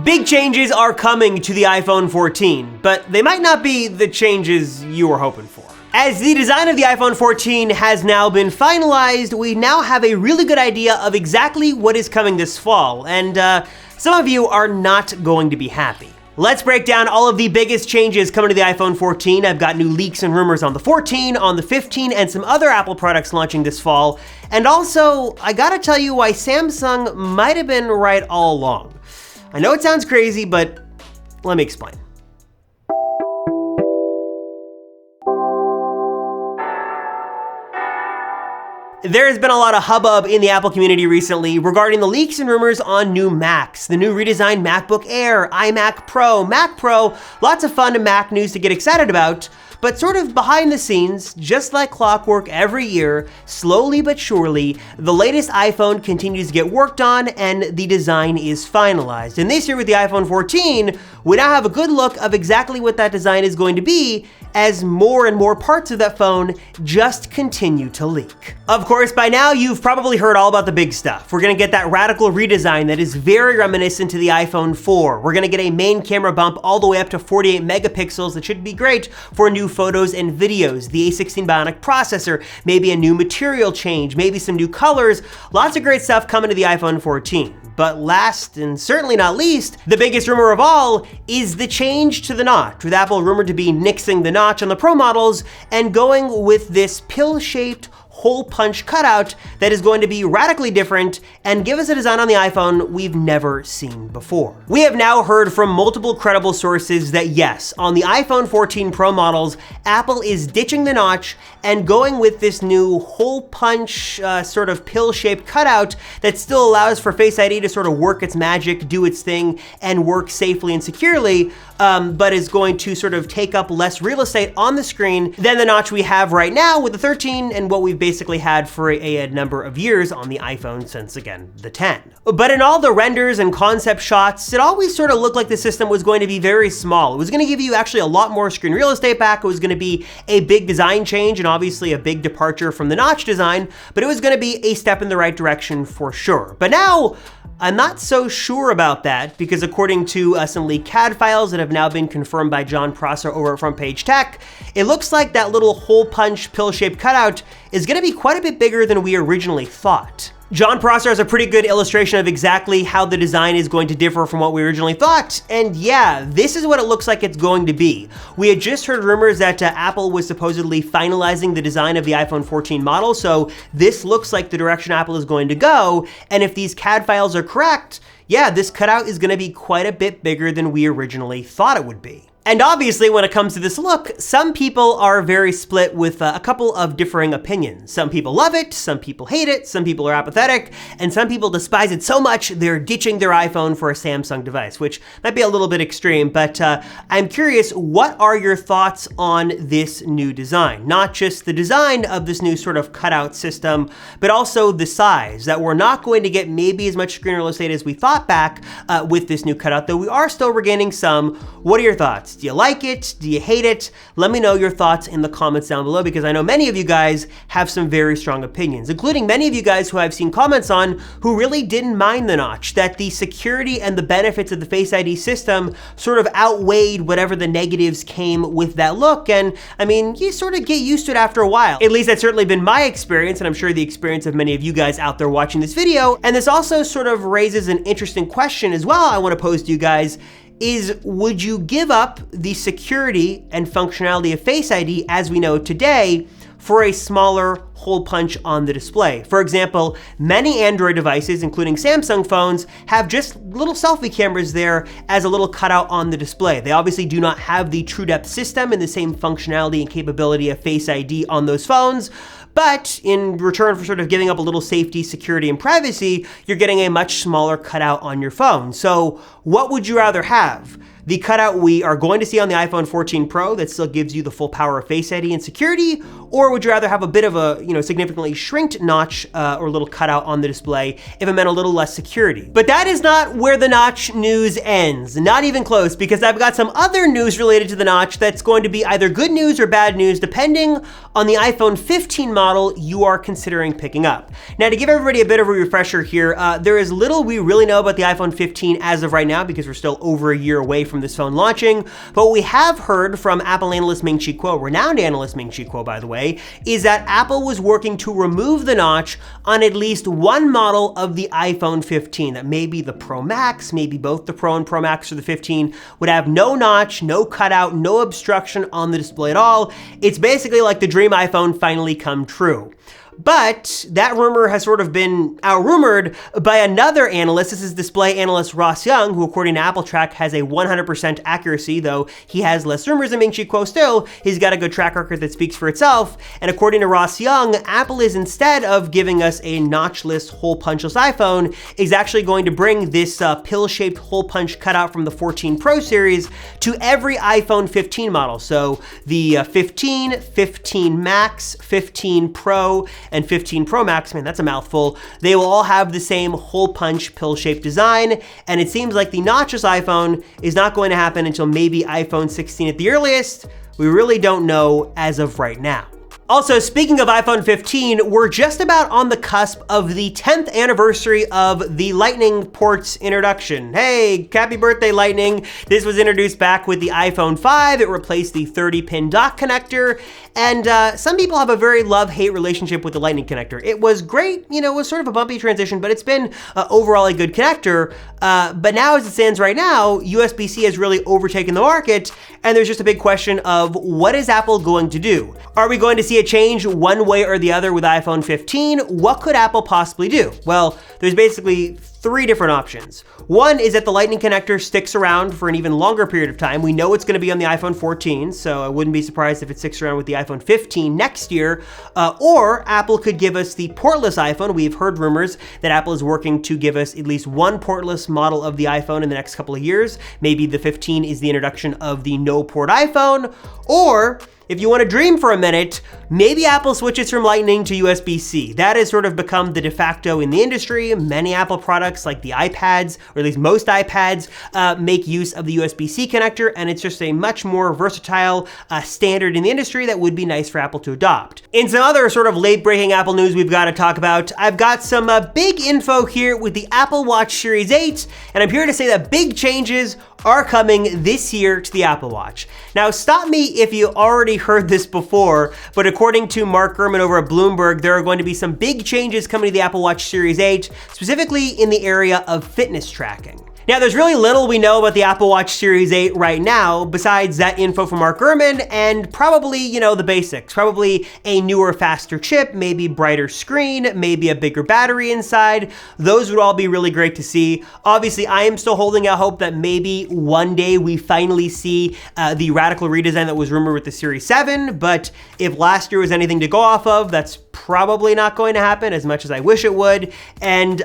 Big changes are coming to the iPhone 14, but they might not be the changes you were hoping for. As the design of the iPhone 14 has now been finalized, we now have a really good idea of exactly what is coming this fall, and some of you are not going to be happy. Let's break down all of the biggest changes coming to the iPhone 14. I've got new leaks and rumors on the 14, on the 15, and some other Apple products launching this fall. And also, I gotta tell you why Samsung might have been right all along. I know it sounds crazy, but let me explain. There has been a lot of hubbub in the Apple community recently regarding the leaks and rumors on new Macs, the new redesigned MacBook Air, iMac Pro, Mac Pro, lots of fun Mac news to get excited about, but sort of behind the scenes, just like clockwork every year, slowly but surely, the latest iPhone continues to get worked on and the design is finalized. And this year with the iPhone 14, we now have a good look of exactly what that design is going to be as more and more parts of that phone just continue to leak. Of course, by now you've probably heard all about the big stuff. We're gonna get that radical redesign that is very reminiscent to the iPhone 4. We're gonna get a main camera bump all the way up to 48 megapixels that should be great for new photos and videos, the A16 Bionic processor, maybe a new material change, maybe some new colors, lots of great stuff coming to the iPhone 14. But last and certainly not least, the biggest rumor of all is the change to the notch, with Apple rumored to be nixing the notch on the Pro models and going with this pill-shaped hole punch cutout that is going to be radically different and give us a design on the iPhone we've never seen before. We have now heard from multiple credible sources that yes, on the iPhone 14 Pro models, Apple is ditching the notch and going with this new hole punch sort of pill-shaped cutout that still allows for Face ID to sort of work its magic, do its thing, and work safely and securely, but is going to sort of take up less real estate on the screen than the notch we have right now with the 13 and what we've basically had for a number of years on the iPhone since, again, the 10. But in all the renders and concept shots, it always sort of looked like the system was going to be very small. It was going to give you actually a lot more screen real estate back. It was going to be a big design change and obviously a big departure from the notch design, but it was going to be a step in the right direction for sure. But now, I'm not so sure about that because according to some leaked CAD files that have now been confirmed by John Prosser over at Front Page Tech, it looks like that little hole punch pill-shaped cutout is going to be quite a bit bigger than we originally thought. John Prosser has a pretty good illustration of exactly how the design is going to differ from what we originally thought, and yeah, this is what it looks like it's going to be. We had just heard rumors that Apple was supposedly finalizing the design of the iPhone 14 model, so this looks like the direction Apple is going to go, and if these CAD files are correct, yeah, this cutout is going to be quite a bit bigger than we originally thought it would be. And obviously, when it comes to this look, some people are very split with a couple of differing opinions. Some people love it, some people hate it, some people are apathetic, and some people despise it so much they're ditching their iPhone for a Samsung device, which might be a little bit extreme, but I'm curious, what are your thoughts on this new design? Not just the design of this new sort of cutout system, but also the size, that we're not going to get maybe as much screen real estate as we thought back with this new cutout, though we are still regaining some. What are your thoughts? Do you like it? Do you hate it? Let me know your thoughts in the comments down below because I know many of you guys have some very strong opinions, including many of you guys who I've seen comments on who really didn't mind the notch, that the security and the benefits of the Face ID system sort of outweighed whatever the negatives came with that look. And I mean, you sort of get used to it after a while. At least that's certainly been my experience, and I'm sure the experience of many of you guys out there watching this video. And this also sort of raises an interesting question as well I want to pose to you guys. Is would you give up the security and functionality of Face ID as we know today for a smaller hole punch on the display? For example, many Android devices, including Samsung phones, have just little selfie cameras there as a little cutout on the display. They obviously do not have the true depth system and the same functionality and capability of Face ID on those phones, but in return for sort of giving up a little safety, security, and privacy, you're getting a much smaller cutout on your phone. So what would you rather have? the cutout we are going to see on the iPhone 14 Pro that still gives you the full power of Face ID and security, or would you rather have a bit of a, significantly shrinked notch or little cutout on the display if it meant a little less security? But that is not where the notch news ends, not even close, because I've got some other news related to the notch that's going to be either good news or bad news, depending on the iPhone 15 model you are considering picking up. Now, to give everybody a bit of a refresher here, there is little we really know about the iPhone 15 as of right now, because we're still over a year away from this phone launching. But what we have heard from Apple analyst Ming-Chi Kuo, renowned analyst Ming-Chi Kuo, by the way, is that Apple was working to remove the notch on at least one model of the iPhone 15. That maybe the Pro Max, maybe both the Pro and Pro Max or the 15 would have no notch, no cutout, no obstruction on the display at all. It's basically like the dream iPhone finally come true. But that rumor has sort of been out-rumored by another analyst. This is display analyst Ross Young, who according to Apple Track has a 100% accuracy, though he has less rumors than Ming-Chi Kuo still. He's got a good track record that speaks for itself. And according to Ross Young, Apple is, instead of giving us a notchless, hole punchless iPhone, is actually going to bring this pill-shaped hole punch cutout from the 14 Pro series to every iPhone 15 model. So the 15, 15 Max, 15 Pro, and 15 Pro Max, man, that's a mouthful. They will all have the same hole punch pill-shaped design, and it seems like the notchless iPhone is not going to happen until maybe iPhone 16 at the earliest. We really don't know as of right now. Also, speaking of iPhone 15, we're just about on the cusp of the 10th anniversary of the Lightning port's introduction. Hey, happy birthday, Lightning. This was introduced back with the iPhone 5. It replaced the 30-pin dock connector, and some people have a very love-hate relationship with the Lightning connector. It was great, it was sort of a bumpy transition, but it's been overall a good connector. But now, as it stands right now, USB-C has really overtaken the market, and there's just a big question of what is Apple going to do? Are we going to see a change one way or the other with iPhone 15? What could Apple possibly do? Well, there's basically three different options. One is that the Lightning connector sticks around for an even longer period of time. We know it's going to be on the iPhone 14, so I wouldn't be surprised if it sticks around with the iPhone 15 next year. Or Apple could give us the portless iPhone. We've heard rumors that Apple is working to give us at least one portless model of the iPhone in the next couple of years. Maybe the 15 is the introduction of the no port iPhone. Or if you want to dream for a minute, maybe Apple switches from Lightning to USB-C. That has sort of become the de facto in the industry. Many Apple products like the iPads, or at least most iPads, make use of the USB-C connector, and it's just a much more versatile standard in the industry that would be nice for Apple to adopt. In some other sort of late-breaking Apple news we've got to talk about, I've got some big info here with the Apple Watch Series 8, and I'm here to say that big changes are coming this year to the Apple Watch. Now, stop me if you already heard this before, but according to Mark Gurman over at Bloomberg, there are going to be some big changes coming to the Apple Watch Series 8, specifically in the area of fitness tracking. Now, there's really little we know about the Apple Watch Series 8 right now, besides that info from Mark Gurman and probably, the basics. Probably a newer, faster chip, maybe brighter screen, maybe a bigger battery inside. Those would all be really great to see. Obviously, I am still holding out hope that maybe one day we finally see the radical redesign that was rumored with the Series 7, but if last year was anything to go off of, that's probably not going to happen as much as I wish it would, and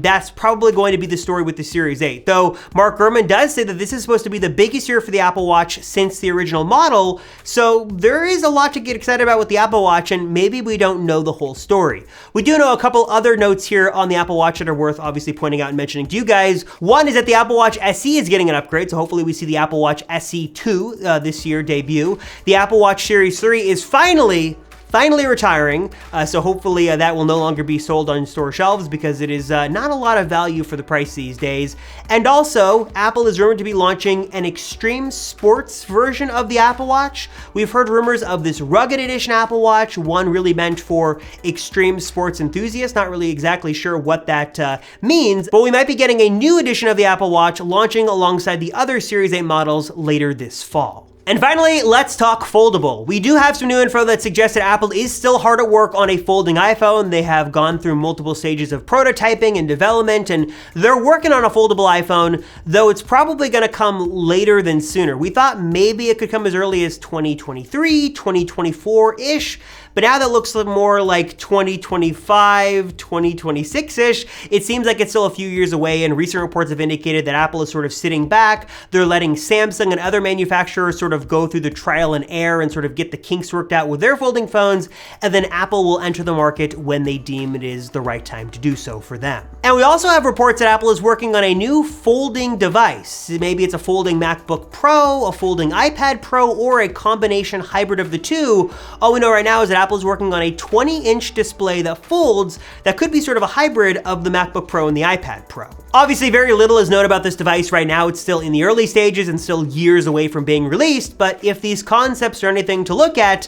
that's probably going to be the story with the Series 8. Though Mark Gurman does say that this is supposed to be the biggest year for the Apple Watch since the original model, so there is a lot to get excited about with the Apple Watch, and maybe we don't know the whole story. We do know a couple other notes here on the Apple Watch that are worth obviously pointing out and mentioning to you guys. One is that the Apple Watch SE is getting an upgrade, so hopefully we see the Apple Watch SE 2 this year debut. The Apple Watch Series 3 is finally retiring, so hopefully that will no longer be sold on store shelves because it is not a lot of value for the price these days. And also, Apple is rumored to be launching an extreme sports version of the Apple Watch. We've heard rumors of this rugged edition Apple Watch, one really meant for extreme sports enthusiasts. Not really exactly sure what that means, but we might be getting a new edition of the Apple Watch launching alongside the other Series 8 models later this fall. And finally, let's talk foldable. We do have some new info that suggests that Apple is still hard at work on a folding iPhone. They have gone through multiple stages of prototyping and development, and they're working on a foldable iPhone, though it's probably gonna come later than sooner. We thought maybe it could come as early as 2023, 2024-ish, but now that looks more like 2025, 2026-ish. It seems like it's still a few years away, and recent reports have indicated that Apple is sort of sitting back. They're letting Samsung and other manufacturers sort of go through the trial and error and sort of get the kinks worked out with their folding phones, and then Apple will enter the market when they deem it is the right time to do so for them. And we also have reports that Apple is working on a new folding device. Maybe it's a folding MacBook Pro, a folding iPad Pro, or a combination hybrid of the two. All we know right now is that Apple is working on a 20-inch display that folds that could be sort of a hybrid of the MacBook Pro and the iPad Pro. Obviously, very little is known about this device right now. It's still in the early stages and still years away from being released, but if these concepts are anything to look at,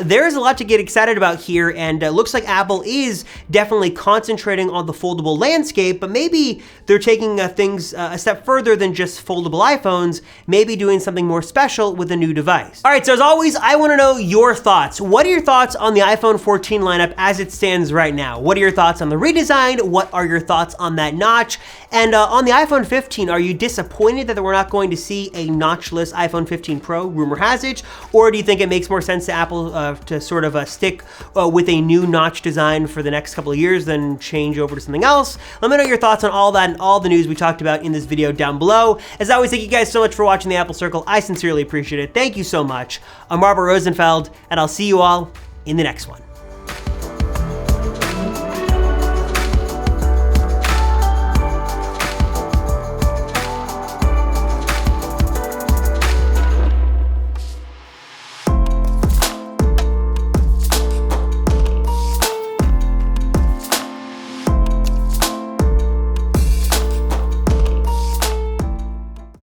there's a lot to get excited about here, and it looks like Apple is definitely concentrating on the foldable landscape, but maybe they're taking things a step further than just foldable iPhones, maybe doing something more special with a new device. All right, so as always, I want to know your thoughts. What are your thoughts on the iPhone 14 lineup as it stands right now? What are your thoughts on the redesign? What are your thoughts on that notch? And on the iPhone 15, are you disappointed that we're not going to see a notchless iPhone 15 Pro, rumor has it? Or do you think it makes more sense to Apple to sort of stick with a new notch design for the next couple of years than change over to something else? Let me know your thoughts on all that and all the news we talked about in this video down below. As always, thank you guys so much for watching the Apple Circle. I sincerely appreciate it. Thank you so much. I'm Robert Rosenfeld, and I'll see you all in the next one.